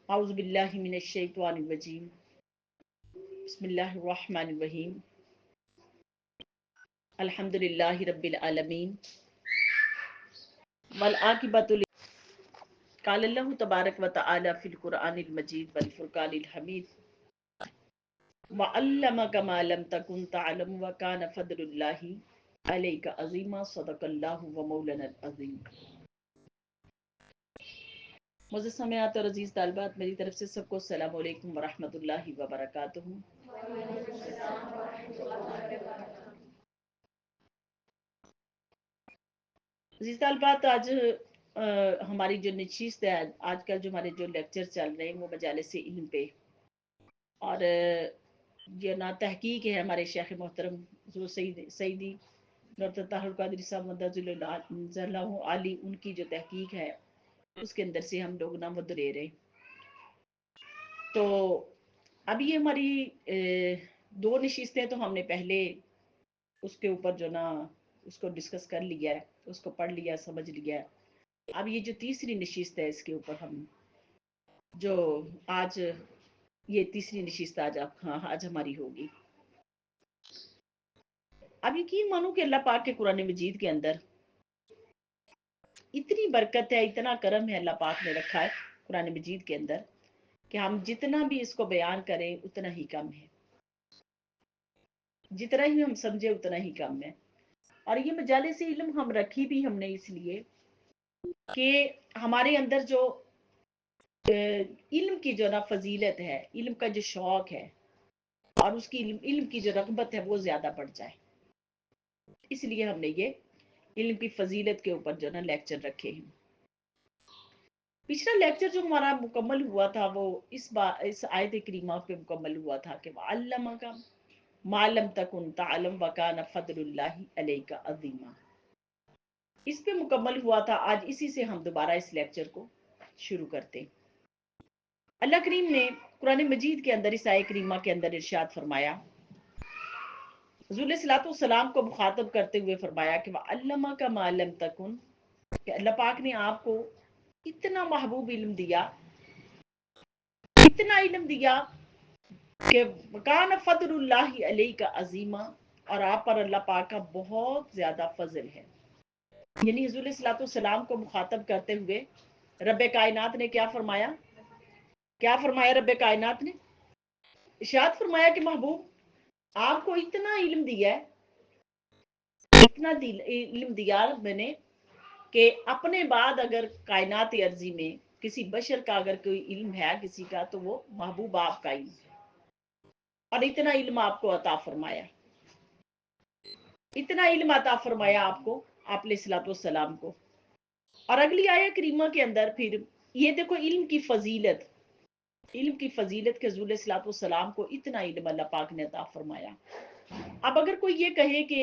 اعوذ باللہ من الشیطان الرجیم بسم اللہ الرحمن الرحیم الحمد للہ رب العالمین والعاقبۃ قال اللہ تبارک و تعالی فی القرآن المجید والفرقان الحمید وعلمک ما لم تکن تعلم وکان فضل اللہ علیک عظیما صدق اللہ و مولانا العظیم۔ معزز سامعات اور عزیز طالبات، میری طرف سے سب کو السلام علیکم ورحمۃ اللہ وبرکاتہ۔ عزیز طالبات، آج ہماری جو نشست ہے، آج کل جو ہمارے جو لیکچر چل رہے ہیں وہ مجالس علم پہ، اور یہ نا تحقیق ہے ہمارے شیخ محترم حضور سیدی ڈاکٹر طاہر القادری صاحب مدد اللہ علی، ان کی جو تحقیق ہے اس کے اندر سے ہم لوگ نا وہ دے رہے۔ تو اب یہ ہماری دو نشستیں تو ہم نے پہلے اس کے اوپر جو نا اس کو ڈسکس کر لیا ہے، اس کو پڑھ لیا، سمجھ لیا ہے۔ اب یہ جو تیسری نشست ہے اس کے اوپر ہم جو آج یہ تیسری نشست آج ہماری ہوگی۔ اب یقین مانو کہ اللہ پاک کے قرآن مجید کے اندر اتنی برکت ہے، اتنا کرم ہے اللہ پاک نے رکھا ہے قرآن مجید کے اندر کہ ہم جتنا بھی اس کو بیان کریں اتنا ہی کم ہے، جتنا ہی ہم سمجھے اتنا ہی کم ہے۔ اور یہ مجالس علم ہم رکھی بھی ہم نے اس لیے کہ ہمارے اندر جو علم کی جو نا فضیلت ہے، علم کا جو شوق ہے اور اس کی علم کی جو رغبت ہے وہ زیادہ بڑھ جائے، اس لیے ہم نے یہ علم کی فضیلت کے اوپر جو نا لیکچر رکھے ہیں۔ پچھلا لیکچر جو ہمارا مکمل ہوا تھا وہ اس آیت کریمہ پہ مکمل ہوا تھا کہ وَعَلَّمَكَ مَا لَمْ تَكُنْ تَعْلَمْ وَكَانَ فَضْلُ اللَّهِ عَلَيْكَ عَظِيمًا، اس پہ مکمل ہوا تھا۔ آج اسی سے ہم دوبارہ اس لیکچر کو شروع کرتے ہیں۔ اللہ کریم نے قرآن مجید کے اندر اس آیت کریمہ کے اندر ارشاد فرمایا، حضور علیہ الصلوۃ والسلام کو مخاطب کرتے ہوئے فرمایا کہ وَعَلَّمَكَ مَا لَمْ تَكُنْ، کہ اللہ پاک نے آپ کو اتنا محبوب علم دیا، اتنا علم دیا کہ وَكَانَ فَضْلُ اللَّهِ عَلَيْكَ عَظِيمًا، اور آپ پر اللہ پاک کا بہت زیادہ فضل ہے۔ یعنی حضور علیہ الصلوۃ والسلام کو مخاطب کرتے ہوئے رب کائنات نے کیا فرمایا؟ کیا فرمایا رب کائنات نے؟ ارشاد فرمایا کہ محبوب آپ کو اتنا علم دیا ہے، اتنا علم دیا میں نے کہ اپنے بعد اگر کائنات ارضی میں کسی بشر کا اگر کوئی علم ہے کسی کا تو وہ محبوب آپ کا علم ہے، اور اتنا علم آپ کو عطا فرمایا، اتنا علم عطا فرمایا آپ کو، آپ علیہ الصلوۃ والسلام کو۔ اور اگلی آیت کریمہ کے اندر پھر یہ دیکھو علم کی فضیلت، علم کی فضیلت کے حضور علیہ الصلوۃ والسلام کو اتنا علم اللہ پاک نے عطا فرمایا۔ اب اگر کوئی یہ کہے کہ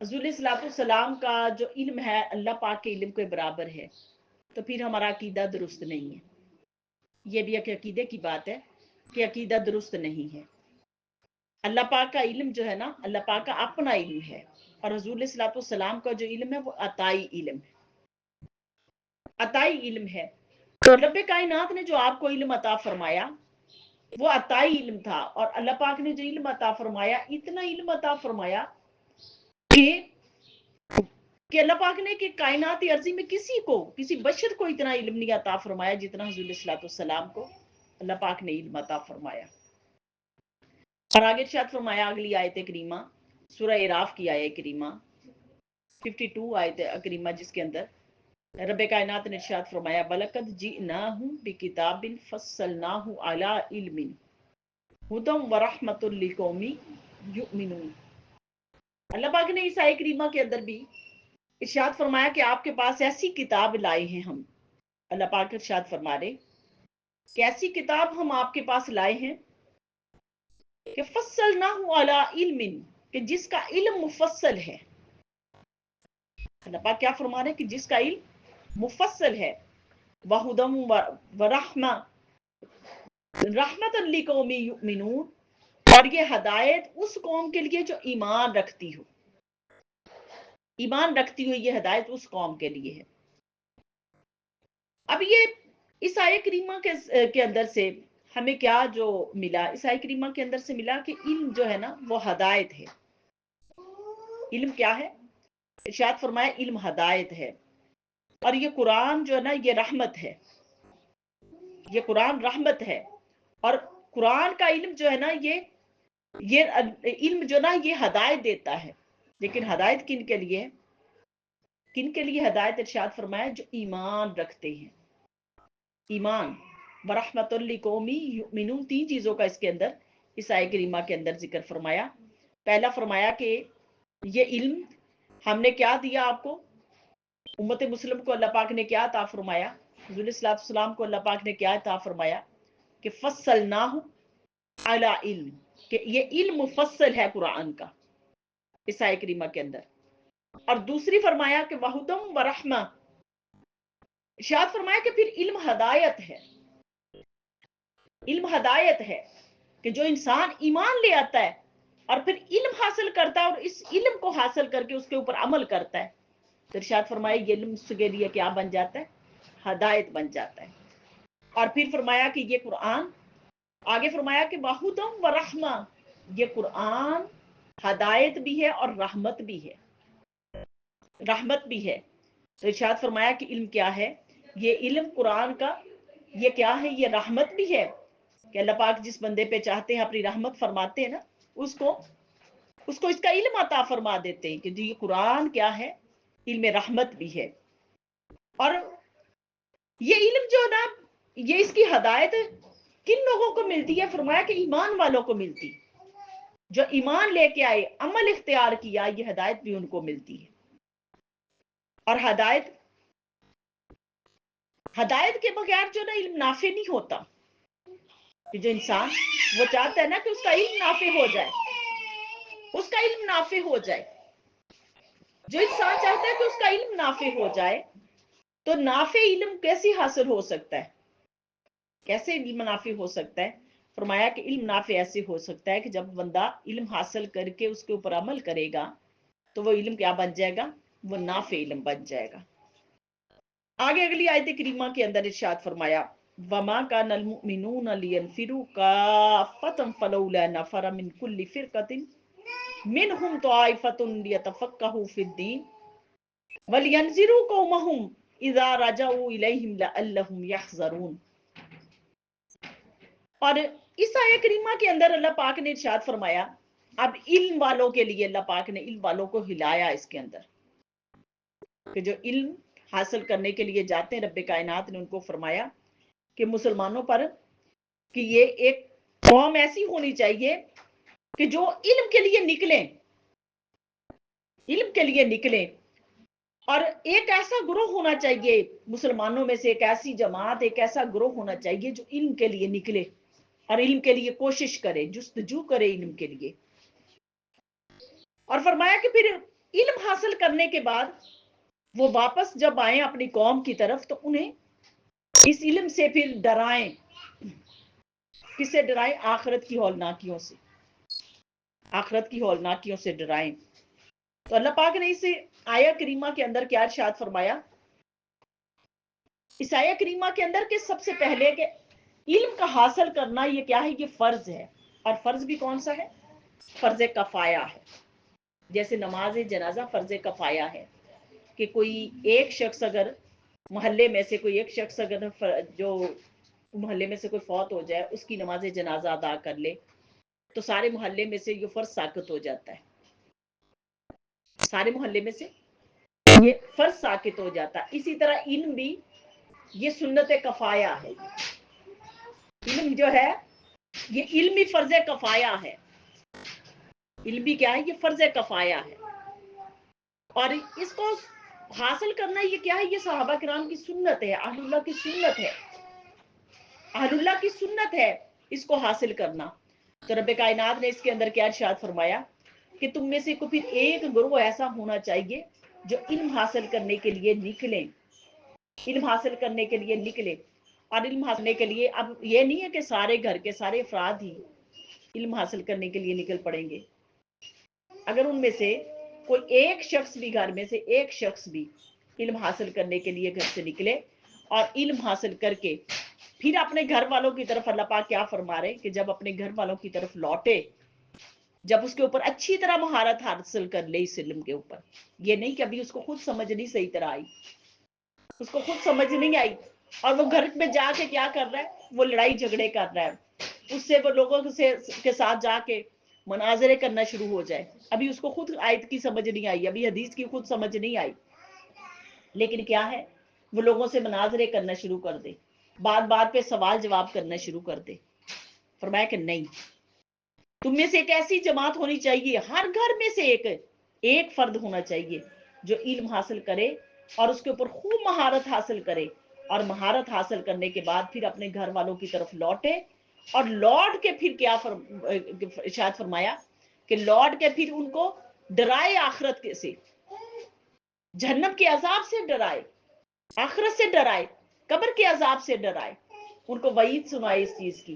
حضور علیہ الصلوۃ والسلام کا جو علم ہے اللہ پاک کے علم کے برابر ہے تو پھر ہمارا عقیدہ درست نہیں ہے۔ یہ بھی ایک عقیدے کی بات ہے کہ عقیدہ درست نہیں ہے۔ اللہ پاک کا علم جو ہے نا، اللہ پاک کا اپنا علم ہے، اور حضور علیہ الصلوۃ والسلام کا جو علم ہے وہ عطائی علم ہے، عطائی علم ہے۔ تو رب کائنات نے جو آپ کو علم عطا فرمایا وہ عطائی علم تھا، اور اللہ پاک نے جو علم عطا فرمایا اتنا علم عطا فرمایا کہ اللہ پاک نے کہ کائنات ارضی میں کسی بشر کو اتنا علم نہیں عطا فرمایا جتنا حضور علیہ الصلوۃ والسلام کو اللہ پاک نے علم عطا فرمایا۔ اور آگے ارشاد فرمایا اگلی آیت کریمہ سورہ اعراف کی آیت کریمہ 52 آیت کریمہ، جس کے اندر رب کائنات نے ارشاد فرمایا بَلَقَدْ جِئْنَاهُم بِكِتَابٍ فَصَّلْنَاهُ عَلَىٰ عِلْمٍ هُدًى وَرَحْمَةً لِقَوْمٍ يُؤْمِنُونَ۔ اللہ پاک نے اس آیت کریمہ کے اندر بھی ارشاد فرمایا کہ آپ کے پاس ایسی کتاب لائے ہیں ہم۔ اللہ پاک ارشاد فرما رہے کہ ایسی کتاب ہم آپ کے پاس لائے ہیں کہ فصلناہ علی علم، کہ جس کا علم مفصل ہے۔ اللہ پاک کیا فرما رہے کہ جس کا علم مفصل ہے، وہدم ورحمہ رحمت لقوم یؤمنون، اور یہ ہدایت اس قوم کے لیے جو ایمان رکھتی ہو، ایمان رکھتی ہوئی یہ ہدایت اس قوم کے لیے ہے۔ اب یہ اس آیہ کریمہ کے اندر سے ہمیں کیا جو ملا، اس آیہ کریمہ کے اندر سے ملا کہ علم جو ہے نا وہ ہدایت ہے۔ علم کیا ہے؟ ارشاد فرمایا علم ہدایت ہے، اور یہ قرآن جو ہے نا یہ رحمت ہے، یہ قرآن رحمت ہے۔ اور قرآن کا علم جو ہے نا یہ علم جو نا یہ ہدایت دیتا ہے، لیکن ہدایت کن کے لیے؟ کن کے لیے ہدایت؟ ارشاد فرمایا جو ایمان رکھتے ہیں۔ ایمان ورحمت لقومی یؤمنون، تین چیزوں کا اس کے اندر اس آیہ کریمہ کے اندر ذکر فرمایا۔ پہلا فرمایا کہ یہ علم ہم نے کیا دیا آپ کو، امت مسلم کو اللہ پاک نے کیا عطا فرمایا، حضور صلی اللہ علیہ وسلم کو اللہ پاک نے کیا عطا فرمایا کہ فصلناہ علی علم، کہ یہ علم مفصل ہے قرآن کا اس آیہ کریمہ کے اندر۔ اور دوسری فرمایا کہ وہدم ورحمہ، ارشاد فرمایا کہ پھر علم ہدایت ہے۔ علم ہدایت ہے کہ جو انسان ایمان لے آتا ہے اور پھر علم حاصل کرتا ہے اور اس علم کو حاصل کر کے اس کے اوپر عمل کرتا ہے، تو ارشاد فرمایا یہ علم اس کے لیے کیا بن جاتا ہے؟ ہدایت بن جاتا ہے۔ اور پھر فرمایا کہ یہ قرآن، آگے فرمایا کہ وہدم ورحمہ، یہ قرآن ہدایت بھی ہے اور رحمت بھی ہے، رحمت بھی ہے۔ تو ارشاد فرمایا کہ علم کیا ہے؟ یہ علم قرآن کا یہ کیا ہے؟ یہ رحمت بھی ہے، کہ اللہ پاک جس بندے پہ چاہتے ہیں اپنی رحمت فرماتے ہیں نا، اس کو اس کا علم عطا فرما دیتے ہیں کہ جو یہ قرآن کیا ہے؟ علم رحمت بھی ہے۔ اور یہ علم جو نا یہ اس کی ہدایت کن لوگوں کو ملتی ہے؟ فرمایا کہ ایمان والوں کو ملتی، جو ایمان لے کے آئے، عمل اختیار کیا، یہ ہدایت بھی ان کو ملتی ہے۔ اور ہدایت کے بغیر جو نا علم نافع نہیں ہوتا، کہ جو انسان وہ چاہتا ہے نا کہ اس کا علم نافع ہو جائے، اس کا علم نافع ہو جائے، جو انسان چاہتا ہے کہ اس کا علم نافع ہو جائے، تو نافع علم کیسے حاصل ہو سکتا ہے؟ کیسے علم نافع ہو سکتا ہے؟ فرمایا کہ علم نافع ایسے ہو سکتا ہے کہ جب بندہ علم حاصل کر کے اس کے اوپر عمل کرے گا تو وہ علم کیا بن جائے گا؟ وہ نافع علم بن جائے گا۔ آگے اگلی آیت کریمہ کے اندر ارشاد فرمایا وما كان المؤمنون لينفروا كافة فلولا نفر من كل فرقة منهم طائفة ليتفقهوا في الدين ولينذروا قومهم اذا رجعوا اليهم لعلهم يحذرون۔ اور اس آیہ کریمہ کے اندر اللہ پاک نے ارشاد فرمایا، اب علم والوں کے لیے اللہ پاک نے علم والوں کو ہلایا اس کے اندر، کہ جو علم حاصل کرنے کے لیے جاتے ہیں، رب کائنات نے ان کو فرمایا کہ مسلمانوں پر کہ یہ ایک قوم ایسی ہونی چاہیے کہ جو علم کے لیے نکلیں، علم کے لیے نکلیں، اور ایک ایسا گروہ ہونا چاہیے مسلمانوں میں سے، ایک ایسی جماعت، ایک ایسا گروہ ہونا چاہیے جو علم کے لیے نکلے اور علم کے لیے کوشش کرے، جستجو کرے علم کے لیے۔ اور فرمایا کہ پھر علم حاصل کرنے کے بعد وہ واپس جب آئیں اپنی قوم کی طرف تو انہیں اس علم سے پھر ڈرائیں۔ کس سے ڈرائیں؟ آخرت کی ہولناکیوں سے، آخرت کی ہولناکیوں سے ڈرائیں۔ تو اللہ پاک نے اس آیہ کریمہ کے اندر کیا ارشاد فرمایا؟ اس آیہ کریمہ کے اندر کہ سب سے پہلے کہ علم کا حاصل کرنا یہ کیا ہے؟ یہ فرض ہے، اور فرض بھی کون سا ہے؟ فرض کفایہ ہے۔ جیسے نماز جنازہ فرض کفایہ ہے، کہ کوئی ایک شخص اگر محلے میں سے کوئی ایک شخص اگر جو محلے میں سے کوئی فوت ہو جائے، اس کی نماز جنازہ ادا کر لے تو سارے محلے میں سے یہ فرض ساقط ہو جاتا ہے، سارے محلے میں سے یہ فرض ساقط ہو جاتا ہے۔ اسی طرح علم بھی یہ سنت کفایہ ہے، علم جو ہے یہ علمی فرض کفایہ ہے، علم بھی کیا ہے؟ یہ فرض کفایہ ہے۔ اور اس کو حاصل کرنا یہ کیا ہے؟ یہ صحابہ کرام کی سنت ہے، اہل اللہ کی سنت ہے، اہل اللہ کی سنت ہے اس کو حاصل کرنا۔ تو رب کائنات نے اس کے اندر کیا ارشاد فرمایا کہ تم میں سے کوئی ایک گروہ ایسا ہونا چاہیے جو علم حاصل کرنے کے لیے نکلیں، علم حاصل کرنے کے لیے نکلے۔ اور علم حاصل کے لیے اب یہ نہیں ہے کہ سارے گھر کے سارے افراد ہی علم حاصل کرنے کے لیے نکل پڑیں گے۔ اگر ان میں سے کوئی ایک شخص بھی، گھر میں سے ایک شخص بھی علم حاصل کرنے کے لیے گھر سے نکلے اور علم حاصل کر کے پھر اپنے گھر والوں کی طرف اللہ پاک کیا فرما رہے کہ جب اپنے گھر والوں کی طرف لوٹے، جب اس کے اوپر اچھی طرح مہارت حاصل کر لے اس علم کے اوپر، یہ نہیں کہ ابھی اس کو خود سمجھ نہیں صحیح طرح آئی، اس کو خود سمجھ نہیں آئی اور وہ گھر میں جا کے کیا کر رہا ہے، وہ لڑائی جھگڑے کر رہا ہے، اس سے وہ لوگوں کے ساتھ جا کے مناظرے کرنا شروع ہو جائے، ابھی اس کو خود آیت کی سمجھ نہیں آئی، ابھی حدیث کی خود سمجھ نہیں آئی، لیکن کیا ہے، وہ لوگوں سے مناظرے کرنا شروع کر دے، بات بات پہ سوال جواب کرنا شروع کر دے۔ فرمایا کہ نہیں، تم میں سے ایک ایسی جماعت ہونی چاہیے، ہر گھر میں سے ایک فرد ہونا چاہیے جو علم حاصل کرے اور اس کے اوپر خوب مہارت حاصل کرے، اور مہارت حاصل کرنے کے بعد پھر اپنے گھر والوں کی طرف لوٹے، اور لوٹ کے پھر کیا ارشاد فرمایا کہ لوٹ کے پھر ان کو ڈرائے آخرت سے، جہنم کے عذاب سے ڈرائے، آخرت سے ڈرائے، قبر کے عذاب سے ڈرائے، ان کو وعید سنائے اس چیز کی۔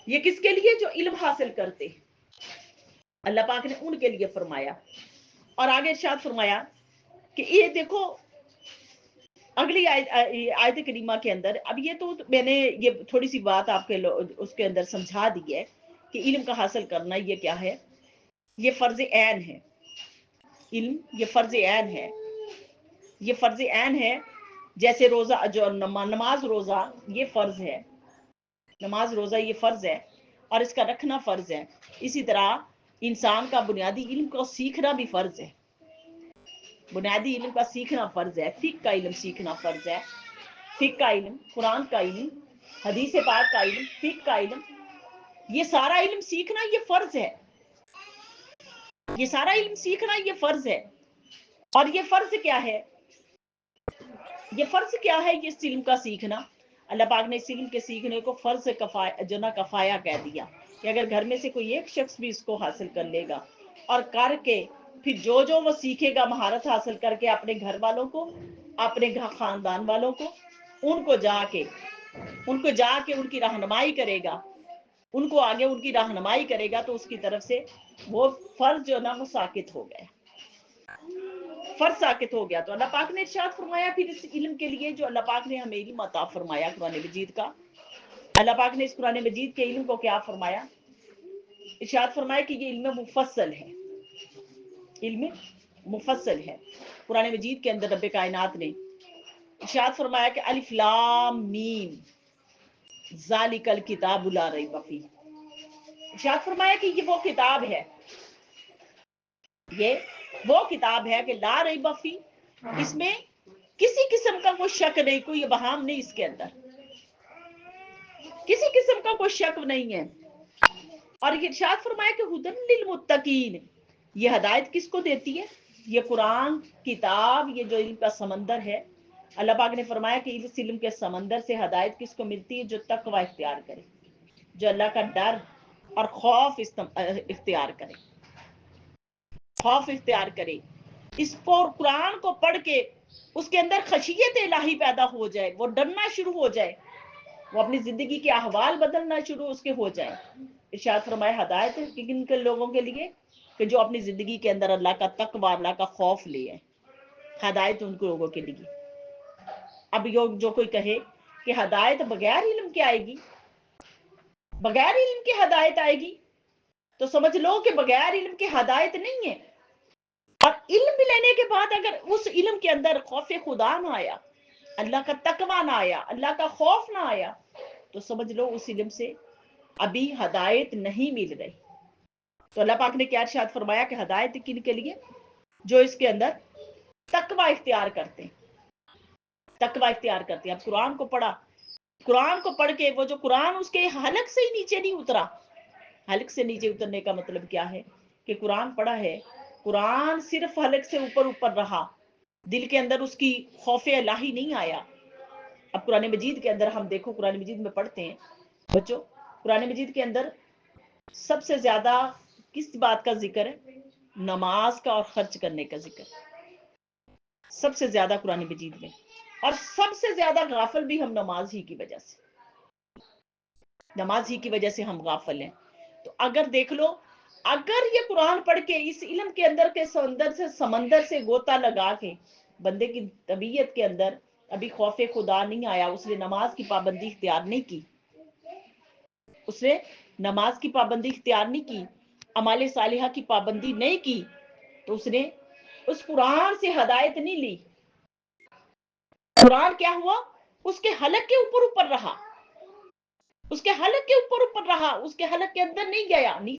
یہ کس کے لیے؟ جو علم حاصل کرتے، اللہ پاک نے ان کے لیے فرمایا۔ اور آگے ارشاد فرمایا کہ یہ دیکھو اگلی آیت کریمہ کے اندر، اب یہ تو میں نے یہ تھوڑی سی بات آپ کے اس کے اندر سمجھا دی ہے کہ علم کا حاصل کرنا یہ کیا ہے، یہ فرض عین ہے، علم یہ فرض عین ہے، یہ فرض عین ہے، جیسے روزہ، جو نماز روزہ یہ فرض ہے، نماز روزہ یہ فرض ہے اور اس کا رکھنا فرض ہے، اسی طرح انسان کا بنیادی علم کو سیکھنا بھی فرض ہے، بنیادی علم کا سیکھنا فرض ہے، فقہ کا علم سیکھنا فرض ہے، فقہ کا علم، قرآن کا علم، حدیث پاک کا علم، فقہ کا علم، یہ سارا علم سیکھنا یہ فرض ہے، یہ سارا علم سیکھنا یہ فرض ہے۔ اور یہ فرض کیا ہے، یہ فرض کیا ہے، یہ علم کا سیکھنا، اللہ پاک نے اس علم کے سیکھنے کو فرض کفایہ کہہ دیا کہ اگر گھر میں سے کوئی ایک شخص بھی اس کو حاصل کر لے گا اور کر کے پھر جو وہ سیکھے گا مہارت حاصل کر کے اپنے گھر والوں کو، اپنے خاندان والوں کو، ان کو جا کے ان کی رہنمائی کرے گا، ان کو آگے ان کی رہنمائی کرے گا، تو اس کی طرف سے وہ فرض جو نا وہ ساقط ہو گیا، فرض ساقط ہو گیا۔ تو اللہ پاک نے ارشاد فرمایا پھر اس علم کے لیے جو اللہ پاک نے ہمیں علم عطا فرمایا قرآن مجید کا، اللہ پاک نے اس قرآن مجید کے علم کو کیا فرمایا، ارشاد فرمایا کہ یہ علم مفصل ہے، علم مفصل ہے۔ قرآن مجید کے اندر رب کائنات نے ارشاد فرمایا کہ الف لام میم ذالک الکتاب لا ریب فیہ، ارشاد فرمایا کہ یہ وہ کتاب ہے، یہ وہ کتاب ہے کہ لا ریب فیہ، اس میں کسی قسم کا کوئی شک نہیں، کوئی ابہام نہیں، اس کے اندر کسی قسم کا کوئی شک نہیں ہے۔ اور یہ ارشاد فرمایا کہ ہدی للمتقین، یہ ہدایت کس کو دیتی ہے، یہ قرآن کتاب، یہ جو علم کا سمندر ہے، اللہ پاک نے فرمایا کہ اس علم کے سمندر سے ہدایت کس کو ملتی ہے، جو تقوی اختیار کرے، جو اللہ کا ڈر اور خوف اختیار کرے، خوف اختیار کرے، اس کو قرآن کو پڑھ کے اس کے اندر خشیت الہی پیدا ہو جائے، وہ ڈرنا شروع ہو جائے، وہ اپنی زندگی کے احوال بدلنا شروع اس کے ہو جائے۔ ارشاد فرمایا ہدایت کن کے لوگوں کے لیے کہ جو اپنی زندگی کے اندر اللہ کا تقوی، اللہ کا خوف لے آئے، ہدایت ان کو لوگوں کے لیے۔ اب جو کوئی کہے کہ ہدایت بغیر علم کے آئے گی، بغیر علم کے ہدایت آئے گی، تو سمجھ لو کہ بغیر علم کے ہدایت نہیں ہے۔ اور علم لینے کے بعد اگر اس علم کے اندر خوف خدا نہ آیا، اللہ کا تقوی نہ آیا، اللہ کا خوف نہ آیا، تو سمجھ لو اس علم سے ابھی ہدایت نہیں مل رہی۔ تو اللہ پاک نے کیا ارشاد فرمایا کہ ہدایت کن کے لیے، جو اس کے اندر تقوی اختیار کرتے ہیں، تقوی اختیار کرتے ہیں۔ اب قرآن کو پڑھا، قرآن کو پڑھ کے وہ جو قرآن اس کے حلق سے ہی نیچے نہیں اترا، حلق سے نیچے اترنے کا مطلب کیا ہے کہ قرآن پڑھا ہے، قرآن صرف حلق سے اوپر اوپر رہا، دل کے اندر اس کی خوف الہی نہیں آیا۔ اب قرآن مجید کے اندر ہم دیکھو، قرآن مجید میں پڑھتے ہیں بچوں، قرآن مجید کے اندر سب سے زیادہ کس بات کا ذکر ہے، نماز کا اور خرچ کرنے کا ذکر، سب سے زیادہ قرآن مجید میں، اور سب سے زیادہ غافل بھی ہم نماز ہی کی وجہ سے، نماز ہی کی وجہ سے ہم غافل ہیں۔ تو اگر دیکھ لو، اگر یہ قرآن پڑھ کے اس علم کے اندر کے سمندر سے غوطہ لگا کے بندے کی طبیعت کے اندر ابھی خوف خدا نہیں آیا، اس نے نماز کی پابندی اختیار نہیں کی، اس نے نماز کی پابندی اختیار نہیں کی، اعمال صالحہ کی پابندی نہیں کی، تو اس نے اس قرآن سے ہدایت نہیں لی۔ قرآن کیا ہوا؟ اس کے حلق کے اوپر رہا، اس کے حلق کے اوپر رہا، اس کے حلق کے اندر نہیں گیا،